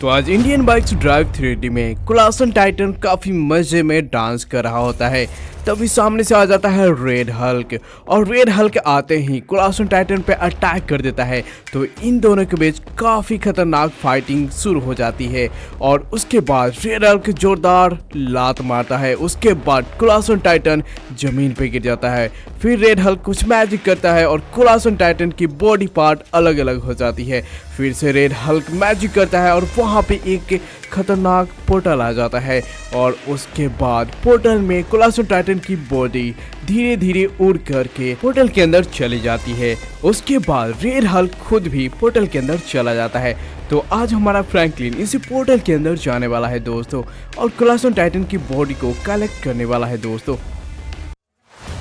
तो आज Indian bikes drive 3D में कोलासन टाइटन काफी मजे में डांस कर रहा होता है। तभी सामने से आ जाता है रेड हल्क और रेड हल्क आते ही कोलासन टाइटन पे अटैक कर देता है। तो इन दोनों के बीच काफी खतरनाक फाइटिंग शुरू हो जाती है और उसके बाद रेड हल्क जोरदार लात मारता है। उसके बाद कोलासन टाइटन जमीन पे गिर जाता है। फिर रेड हल्क कुछ मैजिक करता है और कोलासन टाइटन की बॉडी पार्ट अलग अलग हो जाती है। फिर से रेड हल्क मैजिक करता है और वहाँ पे एक खतरनाक पोर्टल आ जाता है और उसके बाद पोर्टल में कोलासन टाइटन की बॉडी धीरे धीरे उड़ करके पोर्टल के अंदर चली जाती है। उसके बाद रेड हल्क खुद भी पोर्टल के अंदर चला जाता है। तो आज हमारा फ्रैंकलिन इसी पोर्टल के अंदर जाने वाला है दोस्तों और कोलासन टाइटन की बॉडी को कलेक्ट करने वाला है दोस्तों।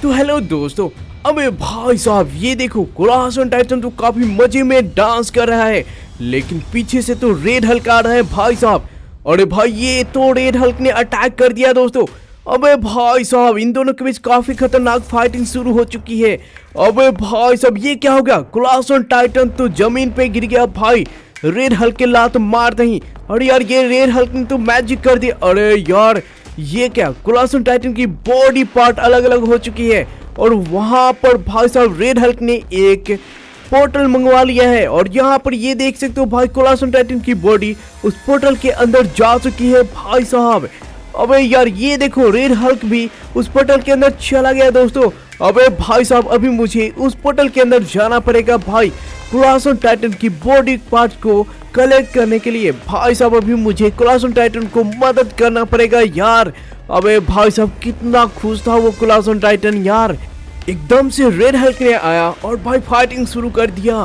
तो हेलो दोस्तों, अबे भाई साहब ये देखो कोलासन टाइटन तो काफी मजे में डांस कर रहा है, लेकिन पीछे से तो रेड हल्क आ रहा है भाई साहब। अरे भाई ये तो रेड हल्क ने अटैक कर दिया दोस्तों। अबे भाई साहब इन दोनों के बीच काफी खतरनाक फाइटिंग शुरू हो चुकी है। अबे भाई साहब ये क्या हो गया, कोलासन टाइटन तो जमीन पे गिर गया भाई रेड हल्क के लात मारते ही। अरे यार ये रेड हल्क ने तो मैजिक कर दिया। अरे यार ये क्या, कोलासन टाइटन की बॉडी पार्ट अलग अलग हो चुकी है और वहां पर भाई साहब रेड हल्क ने एक पोर्टल मंगवा लिया है और यहाँ पर ये देख सकते हो भाई कोलासन टाइटन की बॉडी उस पोर्टल के अंदर जा चुकी है भाई साहब। अबे यार ये देखो रेड हल्क भी उस पोर्टल के अंदर चला गया दोस्तों। अबे भाई साहब अभी मुझे उस पोर्टल के अंदर जाना पड़ेगा भाई कोलासन टाइटन की बॉडी पार्ट को कलेक्ट करने के लिए। भाई साहब अभी मुझे कोलासन टाइटन को मदद करना पड़ेगा यार। अबे भाई साहब कितना खुश था वो कोलासन टाइटन यार। एकदम से रेड हल्क ने आया और भाई फाइटिंग शुरू कर दिया।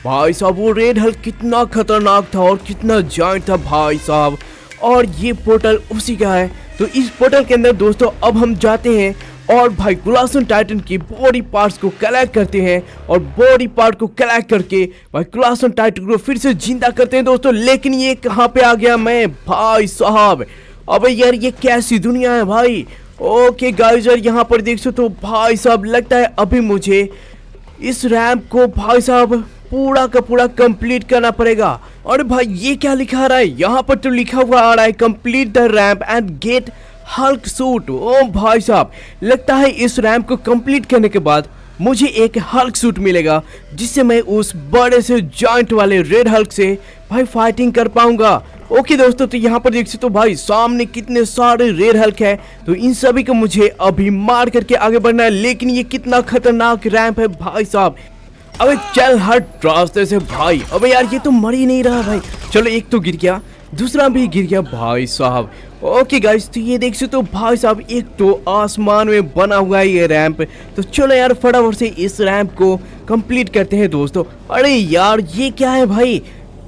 भाई साहब वो रेड हल्क कितना खतरनाक था और कितना जायंट था भाई साहब। और ये पोर्टल उसी का है। तो इस पोर्टल के अंदर दोस्तों अब हम जाते हैं और भाई कोलासन टाइटन की बॉडी पार्ट्स को कलेक्ट करते हैं और बॉडी पार्ट को कलेक्ट करके भाई कोलासन टाइटन को फिर से जिंदा करते हैं दोस्तों। लेकिन ये कहाँ पे आ गया मैं भाई साहब। अबे यार ये कैसी दुनिया है भाई। ओके गाइस यार यहाँ पर देख सकते हो भाई साहब लगता है अभी मुझे इस रैंप को भाई साहब पूरा का पूरा कंप्लीट करना पड़ेगा। और भाई ये क्या लिखा रहा है, यहाँ पर तो लिखा हुआ आ रहा है complete the ramp and get Hulk suit. ओ भाई साहब लगता है इस रैंप को कंप्लीट करने के बाद मुझे एक हल्क सूट मिलेगा जिससे मैं उस बड़े से जॉइंट वाले रेड हल्क से भाई फाइटिंग कर पाऊंगा। ओके दोस्तों तो यहाँ पर देख सकते हो भाई सामने कितने सारे रेड हल्क है। तो इन सभी को मुझे अभी मार करके आगे बढ़ना है। लेकिन ये कितना खतरनाक रैंप है भाई साहब। अबे चल हट रास्ते से भाई। अबे यार ये तो मर ही नहीं रहा भाई। चलो एक तो गिर गया, दूसरा भी गिर गया भाई साहब। ओके गाइस तो ये देख सकते हो भाई साहब एक तो आसमान में बना हुआ है ये रैंप। तो चलो यार फटाफट से इस रैंप को कंप्लीट करते हैं दोस्तों। अरे यार ये क्या है भाई,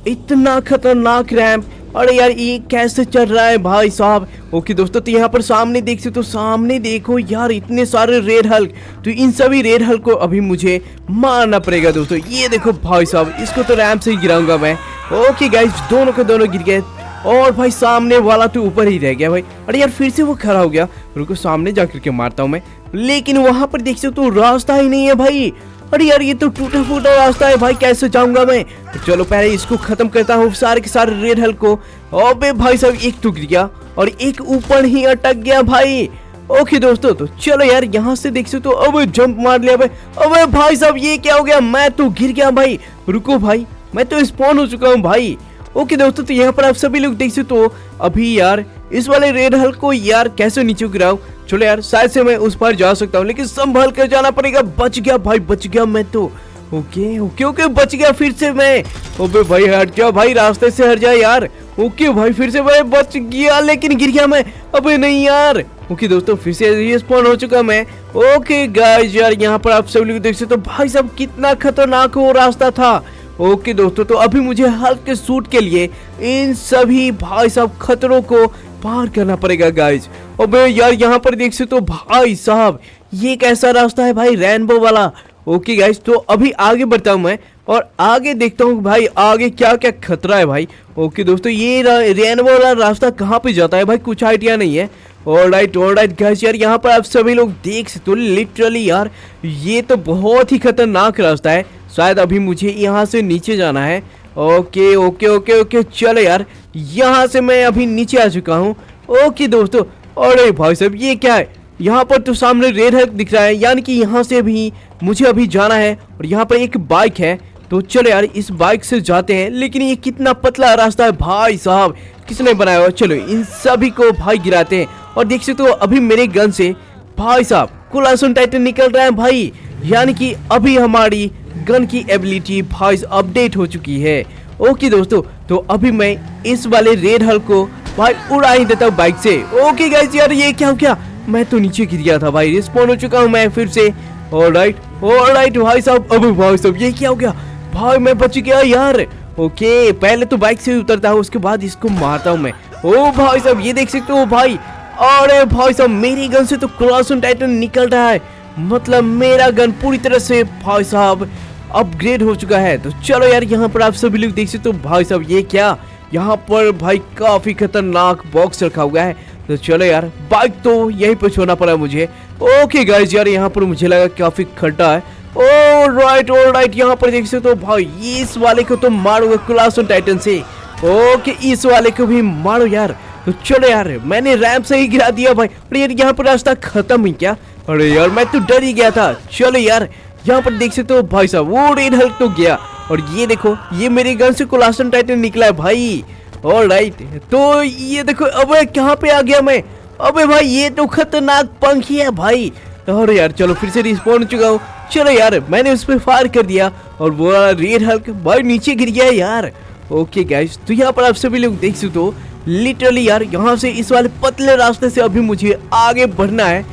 इतना खतरनाक रैंप। अरे यार ये कैसे चल रहा है भाई साहब। ओके दोस्तों तो यहाँ पर सामने देख सकते हो, सामने देखो यार इतने सारे रेड हल्क। तो इन सभी रेड हल्क को अभी मुझे मारना पड़ेगा दोस्तों। ये देखो भाई साहब इसको तो रैंप से ही गिराऊंगा मैं। ओके गाइस दोनों के दोनों गिर गए और भाई सामने वाला तो ऊपर ही रह गया भाई। अरे यार फिर से वो खड़ा हो गया, रुको सामने जाकर के मारता हूँ मैं। लेकिन वहां पर देख सकते हो रास्ता ही नहीं है भाई। अरे यार ये तो टूटा फूटा रास्ता है भाई, कैसे जाऊंगा मैं। तो चलो पहले इसको खत्म करता हूँ सारे के सारे रेड हल्क को। अबे भाई साहब एक तो गिर गया और एक ऊपर ही अटक गया भाई। ओके दोस्तों तो चलो यार यहाँ से देख सकते हो। अबे जंप मार लिया भाई। अबे भाई साहब ये क्या हो गया, मैं तो गिर गया भाई। रुको भाई मैं तो स्पॉन हो चुका हूँ भाई। ओके दोस्तों तो यहाँ पर आप सभी लोग देख सकते हो। अभी यार इस वाले रेड हल्क को यार कैसे नीचे गिराऊं। चलो यार शायद से मैं उस पार जा सकता हूँ, लेकिन संभल कर जाना पड़ेगा। बच गया भाई, बच गया मैं तो। ओके ओके ओके बच गया फिर से मैं। ओबे भाई हट जा भाई, रास्ते से हट जा यार। ओके भाई फिर से मैं बच गया लेकिन गिर गया मैं। अबे नहीं यार। ओके दोस्तों फिर से रिस्पॉन हो चुका मैं। ओके गाइस यार यहाँ पर आप सब लोग देख सकते हो भाई साहब कितना खतरनाक वो रास्ता था। ओके दोस्तों तो अभी मुझे हल्क के सूट के लिए इन सभी भाई साहब खतरों को पार करना पड़ेगा गाइस। अबे यार यहाँ पर देख सकते हो भाई साहब ये कैसा रास्ता है भाई, रेनबो वाला। ओके गाइस तो अभी आगे बढ़ता हूँ मैं और आगे देखता हूँ भाई आगे क्या क्या खतरा है भाई। ओके दोस्तों ये रेनबो वाला रास्ता कहाँ पे जाता है भाई, कुछ आइडिया नहीं है। ऑलराइट गाइस यार यहाँ पर आप सभी लोग देख सकते हो लिटरली यार ये तो बहुत ही खतरनाक रास्ता है। शायद अभी मुझे यहाँ से नीचे जाना है ओके ओके ओके ओके, चलो यार यहाँ से मैं अभी नीचे आ चुका हूँ। ओके दोस्तों, अरे भाई साहब ये क्या है, यहाँ पर तो सामने रेड हल्क दिख रहा है, यानी कि यहाँ से भी मुझे अभी जाना है। और यहाँ पर एक बाइक है, तो चलो यार इस बाइक से जाते हैं। लेकिन ये कितना पतला रास्ता है भाई साहब, किसने बनाया हुआ। चलो इन सभी को भाई गिराते हैं। और देख सकते हो अभी मेरे गन से भाई साहब कोलासोन टाइटन निकल रहा है भाई, यानी कि अभी हमारी गन की एबिलिटी भाई अपडेट हो चुकी है। ओके दोस्तों, तो अभी मैं इस वाले रेड हल्क को भाई उड़ा ही देता हूँ बाइक से। ओके गाइस, यार ये क्या हो गया, मैं तो नीचे गिर गया था भाई, रिस्पॉन हो चुका हूँ मैं फिर से। ऑलराइट भाई साहब, अब भाई साहब ये क्या हो गया भाई, मैं बच गया यार। ओके पहले तो बाइक से उतरता हूँ, उसके बाद इसको मारता हूँ मैं। ओ भाई साहब ये देख सकते हो भाई, अरे भाई साहब मेरी गन से तो कोलासोन टाइटन निकल रहा है, मतलब मेरा गन पूरी तरह से भाई साहब अपग्रेड हो चुका है। तो चलो यार यहाँ पर आप सभी लोग देख सकते हो भाई साहब ये क्या, यहाँ पर भाई काफी खतरनाक बॉक्स रखा हुआ है। तो चलो यार बाइक तो यहीं पर छोड़ना पड़ा मुझे। ओके गाइस, यार यहाँ पर मुझे लगा काफी खड्डा है। ऑलराइट, यहाँ पर देख सकते हो भाई इस वाले को तो मारोगे कोलासोन टाइटन से। ओके इस वाले को भी मारो यार। तो चलो यार मैंने रैंप से ही गिरा दिया भाई। अरे यार यहाँ पर रास्ता खत्म ही क्या, अरे यार मैं तो डर ही गया था। चलो यार यहाँ पर देख सकते हो भाई साहब वो रेड हल्क तो गया, और ये देखो ये मेरी गन से कोलासोन टाइटन निकला है भाई। ऑलराइट, तो ये देखो अबे कहाँ पे आ गया मैं, अबे भाई ये तो खतरनाक पंखी है भाई। अरे यार चलो फिर से रिस्पॉन हो चुका हूँ। चलो यार मैंने उस पर फायर कर दिया और वो रेड हल्क भाई नीचे गिर गया यार। ओके गाइस, तो यहाँ पर आप सभी लोग देख सकते हो लिटरली यार यहाँ से इस वाले पतले रास्ते से अभी मुझे आगे बढ़ना है।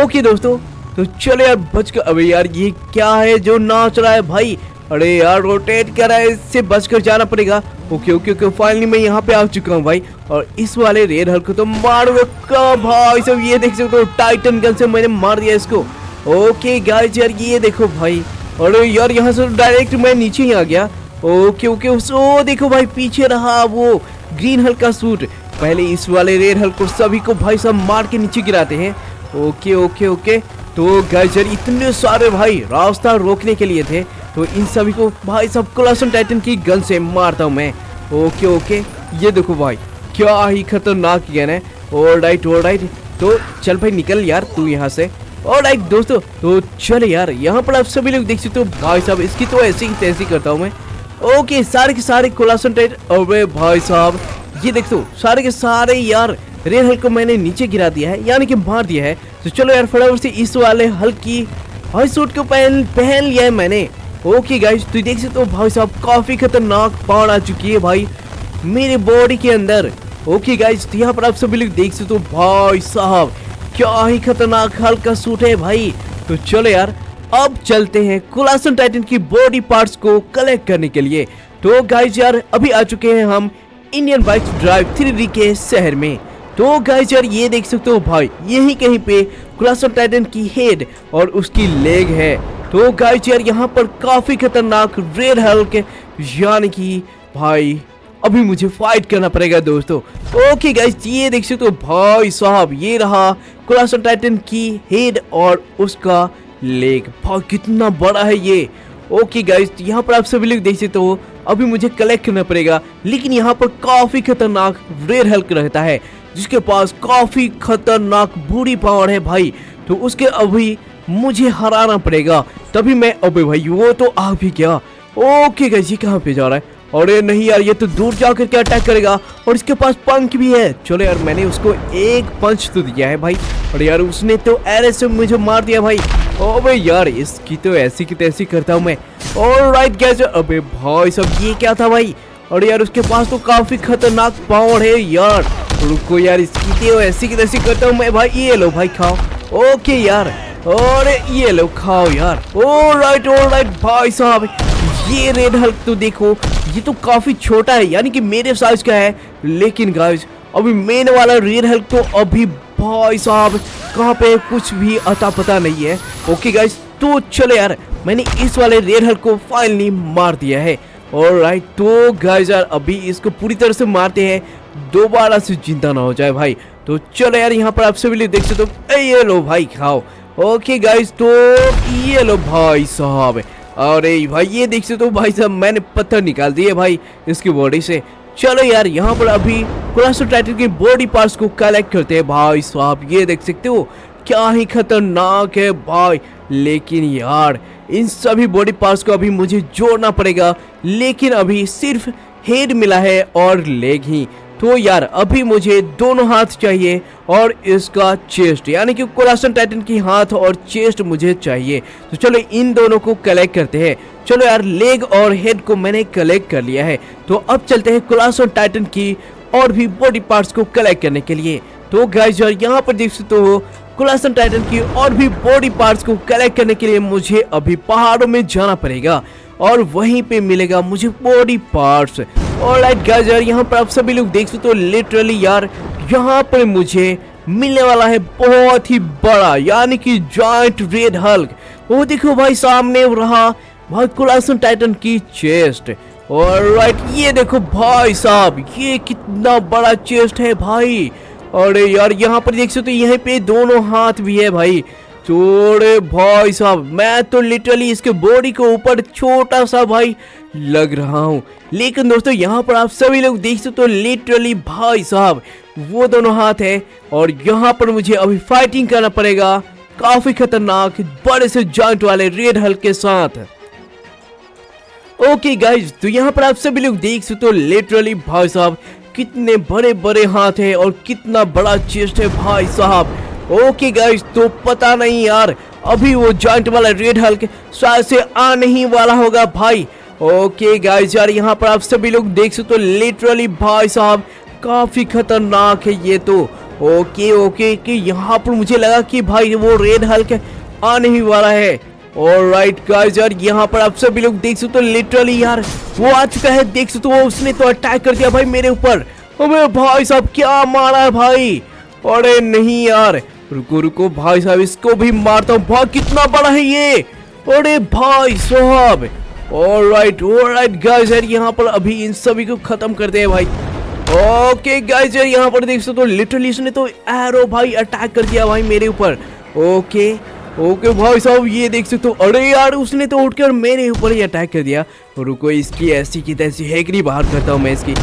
ओके दोस्तों, तो चलो यार बच कर, अबे यार ये क्या है जो नाच रहा है भाई, अरे यार रोटेट कर रहा है, इससे बचकर जाना पड़ेगा। ओके फाइनली मैं यहाँ पे आ चुका हूँ भाई, और इस वाले रेड हल्क को तो मारूंगा भाई सब। ये देख सकते हो टाइटन गन से मैंने मार दिया इसको। ओके गाइस यार ये देखो भाई, अरे यार यहाँ से डायरेक्ट मैं नीचे ही आ गया। ओके ओ देखो भाई पीछे रहा वो ग्रीन हल्क का सूट। पहले इस वाले रेड हल्क को सभी को भाई सब मार के नीचे गिराते हैं। ओके तो गाइस यार इतने सारे भाई रास्ता रोकने के लिए थे, तो इन सभी को भाई सब कोलासोन टाइटन की गन से मारता हूँ मैं। ओके ये देखो भाई क्या ही खतरनाक गन है। ऑलराइट, तो चल भाई निकल यार तू यहाँ से। ऑलराइट दोस्तों, तो चल यार यहाँ पर आप सभी लोग देख सकते हो भाई साहब इसकी तो ऐसी ही तैसी करता हूँ मैं। ओके सारे के सारे कोलासोन टाइटन, अबे भाई साहब ये देख दो सारे के सारे यार रेड हल्क को मैंने नीचे गिरा दिया है, यानी कि मार दिया है। तो चलो यार फटाफट से इस वाले हल्क की हाई सूट को पहन लिया है मैंने। ओके गाइस, तो देख सकते हो भाई साहब काफी खतरनाक पावर आ चुकी है भाई मेरे बॉडी के अंदर। ओके गाइस, तो यहाँ पर आप सभी लोग देख सकते हो भाई साहब क्या ही खतरनाक हल्क का सूट है भाई। तो चलो यार अब चलते हैं कोलासोन टाइटन की बॉडी पार्ट्स को कलेक्ट करने के लिए। तो गाइस यार अभी आ चुके हैं हम इंडियन बाइक्स ड्राइव 3D के शहर में। तो गाइस यार ये देख सकते हो भाई यहीं कहीं पे कोलासोन टाइटन की हेड और उसकी लेग है। तो गाइस यार यहाँ पर काफी खतरनाक रेड हल्क यानी कि भाई अभी मुझे फाइट करना पड़ेगा दोस्तों। ओके गाइस ये देख सकते हो भाई साहब ये रहा कोलासोन टाइटन की हेड और उसका लेग, भाई कितना बड़ा है ये। ओके गाइस, यहाँ पर आप सभी लोग देख सकते हो अभी मुझे कलेक्ट करना पड़ेगा, लेकिन यहाँ पर काफी खतरनाक रेड हल्क रहता है जिसके पास काफी खतरनाक बुरी पावर है भाई। तो उसके अभी मुझे हराना पड़ेगा तभी मैं, अबे भाई वो तो आ भी गया। ओके गाइस ये कहाँ पे जा रहा है, अरे नहीं यार ये तो दूर जाकर के अटैक करेगा और इसके पास पंख भी है। चलो यार मैंने उसको एक पंच तो दिया है भाई, और यार उसने तो एरे से मुझे मार दिया भाई। अबे यार इसकी तो ऐसी की तैसी करता हूँ मैं। ऑलराइट गाइस, अबे भाई सब ये क्या था भाई, और यार उसके पास तो काफी खतरनाक पावर है यार। रुको यार इसकी तो ऐसी की तैसी करता हूँ मैं भाई। ये लो भाई खाओ। ओके यार, और ये लो खाओ यार। ऑलराइट भाई साहब ये रेड हल्क तो देखो ये तो काफी छोटा है, यानी कि मेरे साइज का है, लेकिन गाइस अभी मेन वाला रेड हल्क तो अभी भाई साहब कहाँ पे कुछ भी अता पता नहीं है। ओके गाइस, तो चलो यार मैंने इस वाले रेड हल्क को फाइनली मार दिया है। ऑलराइट, तो गाइस यार अभी इसको पूरी तरह से मारते हैं, दोबारा से जिंदा ना हो जाए भाई। तो चलो यार यहाँ पर आप सभी लोग देख सकते हो, ये लो भाई खाओ। ओके गाइस, तो ये लो भाई साहब अरे भाई ये देख सकते हो भाई साहब, मैंने पत्थर निकाल दिए भाई इसकी बॉडी से। चलो यार यहाँ पर अभी कोलासो टाइटन के बॉडी पार्ट्स को कलेक्ट करते हैं भाई साहब। ये देख सकते हो क्या ही खतरनाक है भाई। लेकिन यार इन सभी बॉडी पार्ट्स को अभी मुझे जोड़ना पड़ेगा, लेकिन अभी सिर्फ हेड मिला है और लेग ही। तो यार अभी मुझे दोनों हाथ चाहिए और इसका चेस्ट, यानी कि कोलासो टाइटन की हाथ और चेस्ट मुझे चाहिए। तो चलो इन दोनों को कलेक्ट करते हैं। चलो यार लेग और हेड को मैंने कलेक्ट कर लिया है, तो अब चलते हैं कोलासो टाइटन की और भी बॉडी पार्ट्स को कलेक्ट करने के लिए। तो गाइस यार यहाँ पर देख सकते हो कोलासो टाइटन की और भी बॉडी पार्ट्स को कलेक्ट करने के लिए मुझे अभी पहाड़ों में जाना पड़ेगा और वहीं पे मिलेगा मुझे बॉडी पार्ट्स। ऑलराइट गाइस यार यहाँ पर आप सभी लोग देख सकते हो लिटरली यार यहाँ पर मुझे मिलने वाला है बहुत ही बड़ा, यानी कि जॉइंट रेड हल्क। वो देखो भाई सामने रहा भाई कोलासो टाइटन की चेस्ट। ऑलराइट ये देखो भाई साहब ये कितना बड़ा चेस्ट है भाई। अरे यार यहाँ पर देख सकते हो यहाँ पे दोनों हाथ भी है भाई। छोड़े भाई साहब मैं तो लिटरली इसके बॉडी के ऊपर छोटा सा भाई लग रहा हूँ, लेकिन दोस्तों यहाँ पर आप सभी लोग देख सकते हो लिटरली भाई साहब वो दोनों हाथ है और यहाँ पर मुझे अभी फाइटिंग करना पड़ेगा काफी खतरनाक बड़े से जॉइंट वाले रेड हल्क के साथ। ओके गाइज तो यहाँ पर आप सभी लोग देख सकते हो लिटरली भाई साहब कितने बड़े बड़े हाथ है और कितना बड़ा चेस्ट है भाई साहब। ओके गाइस तो पता नहीं यार अभी वो जॉइंट वाला रेड हल्क शायद से आने ही वाला होगा भाई। ओके गाइस यार यहाँ पर आप सभी लोग देख सकते हो लिटरली भाई साहब काफी खतरनाक है ये तो। ओके कि यहाँ पर मुझे लगा कि भाई वो रेड हल्क आने ही वाला है। ऑलराइट गाइस यार यहाँ पर आप सभी लोग देख सकते हो लिटरली यार वो आ चुका है। देख सकते हो उसने तो अटैक कर दिया भाई मेरे ऊपर। अबे भाई साहब क्या मारा है भाई। अरे नहीं यार रुको भाई साहब इसको भी मारता हूँ। भाई कितना बड़ा है ये। अरे भाई साहब ऑलराइट गाइस यार यहाँ पर अभी इन सभी को खत्म करते हैं भाई। ओके गाइस यार यहाँ पर देख सकते हो लिटरली इसने तो एरो भाई अटैक कर दिया भाई मेरे ऊपर। ओके भाई साहब ये देख सकते हो। अरे यार उसने तो उठकर मेरे ऊपर ही अटैक कर दिया। रुको इसकी ऐसी की तैसी हैकरी बाहर करता हूँ मैं इसकी।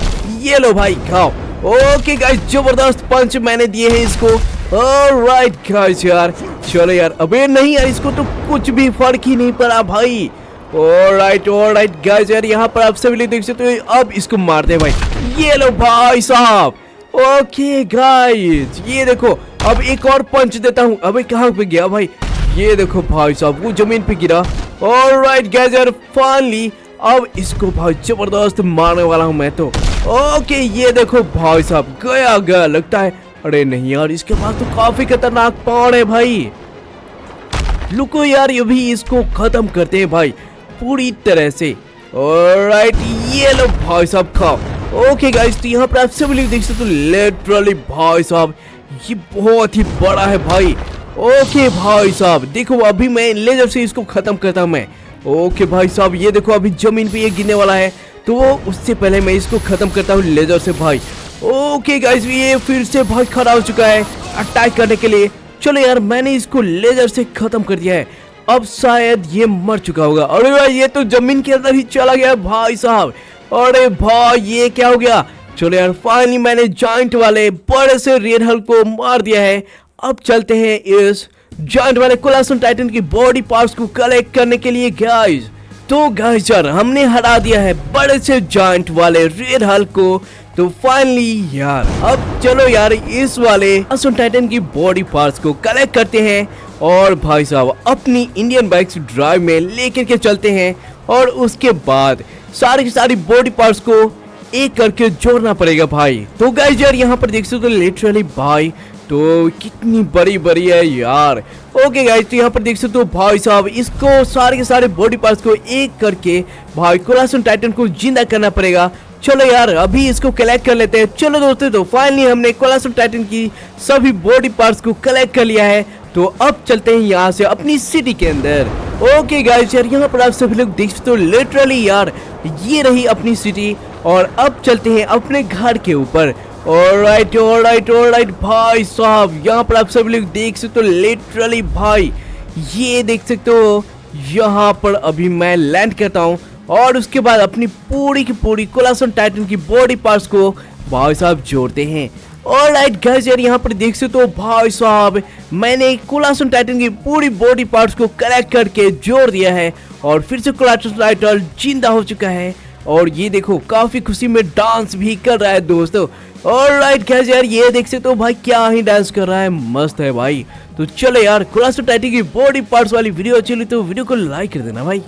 ये लो भाई खाओ। ओके गाइस जबरदस्त पंच मैंने दिए हैं इसको। ऑलराइट गाइस यार चलो यार अबे नहीं यार इसको तो कुछ भी फर्क ही नहीं पड़ा भाई। ऑलराइट गाइस यार यहाँ पर आप सभी लोग देख सकते हो। अब इसको मारते हैं भाई। ये लो भाई साहब। ओके गाइस ये देखो अब एक और पंच देता हूँ। अबे कहाँ पे गया भाई। ये देखो भाई साहब वो जमीन पे गिरा। ऑलराइट गाइस यार फाइनली अब इसको भाई जबरदस्त मारने वाला हूँ मैं तो। ओके ये देखो भाई साहब गया लगता है। अरे नहीं यार इसके पास तो काफी खतरनाक पावर है भाई। रुको यार अभी इसको खत्म करते हैं भाई पूरी तरह से। ऑलराइट ये लो भाई साहब खाओ। ओके गाइस तो यहाँ पर आप सभी लोग देख सकते हो लिटरली भाई साहब ये बहुत ही बड़ा है भाई। ओके भाई साहब देखो अभी मैं लेजर से इसको खत्म करता हूँ मैं। ओके भाई साहब ये देखो अभी जमीन पे ये गिरने वाला है, तो उससे पहले मैं इसको खत्म करता हूँ लेजर से भाई। ओके गाइस ये फिर से भाई खड़ा हो चुका है अटैक करने के लिए। चलो यार मैंने इसको लेजर से खत्म कर दिया है, अब शायद ये मर चुका होगा। अरे भाई ये तो जमीन के अंदर ही चला गया भाई साहब। अरे भाई ये क्या हो गया। चलो यार फाइनली मैंने जॉइंट वाले बड़े से रेड हल्क को मार दिया है। अब चलते हैं इस जॉइंट वाले कोलासो टाइटन की बॉडी पार्ट्स को कलेक्ट करने के लिए गाइस। तो गाइस यार हमने हरा दिया है बड़े से जॉइंट वाले रेड हल्क को। तो फाइनली यार अब चलो यार इस वाले कोलासो टाइटन की बॉडी पार्ट्स को कलेक्ट करते हैं और भाई साहब अपनी इंडियन बाइक्स ड्राइव में लेकर के चलते हैं और उसके बाद सारी की सारी बॉडी पार्ट्स को एक करके जोड़ना पड़ेगा भाई। तो गाइस यार यहाँ पर देख सकते हो लिटरली भाई तो कितनी बड़ी है यार। ओके गाइस तो यहाँ पर देख सकते हो भाई साहब इसको सारे के सारे बॉडी पार्ट्स को एक करके भाई कोलासो टाइटन को जिंदा करना पड़ेगा। चलो यार अभी इसको कलेक्ट कर लेते हैं। चलो दोस्तों तो फाइनली हमने कोलासो टाइटन की सभी बॉडी पार्ट्स को कलेक्ट कर लिया है। तो अब चलते हैं यहाँ से अपनी सिटी के अंदर। ओके गाइस यार यहाँ पर आप सभी लोग देख सकते हो लिटरली यार ये रही अपनी सिटी और अब चलते हैं अपने घर के ऊपर। ऑलराइट भाई साहब यहाँ पर आप सभी लोग देख सकते हो लिटरली भाई ये देख सकते हो यहाँ पर अभी मैं लैंड करता हूँ और उसके बाद अपनी पूरी की पूरी कोलासन टाइटन की बॉडी पार्ट्स को भाई साहब जोड़ते हैं। ऑलराइट गाइस यार, यहाँ पर देख सकते हो भाई साहब मैंने कोलासन टाइटन की पूरी बॉडी पार्ट्स को कलेक्ट करके जोड़ दिया है और फिर से कोलासन टाइटन जिंदा हो चुका है। और ये देखो काफी खुशी में डांस भी कर रहा है दोस्तों। ऑलराइट गाइस यार, ये देख सकते हो भाई क्या ही डांस कर रहा है, मस्त है भाई। तो चलो यार, कोलासन टाइटन की बॉडी पार्ट्स वाली वीडियो अच्छी लगी तो वीडियो को लाइक कर देना भाई।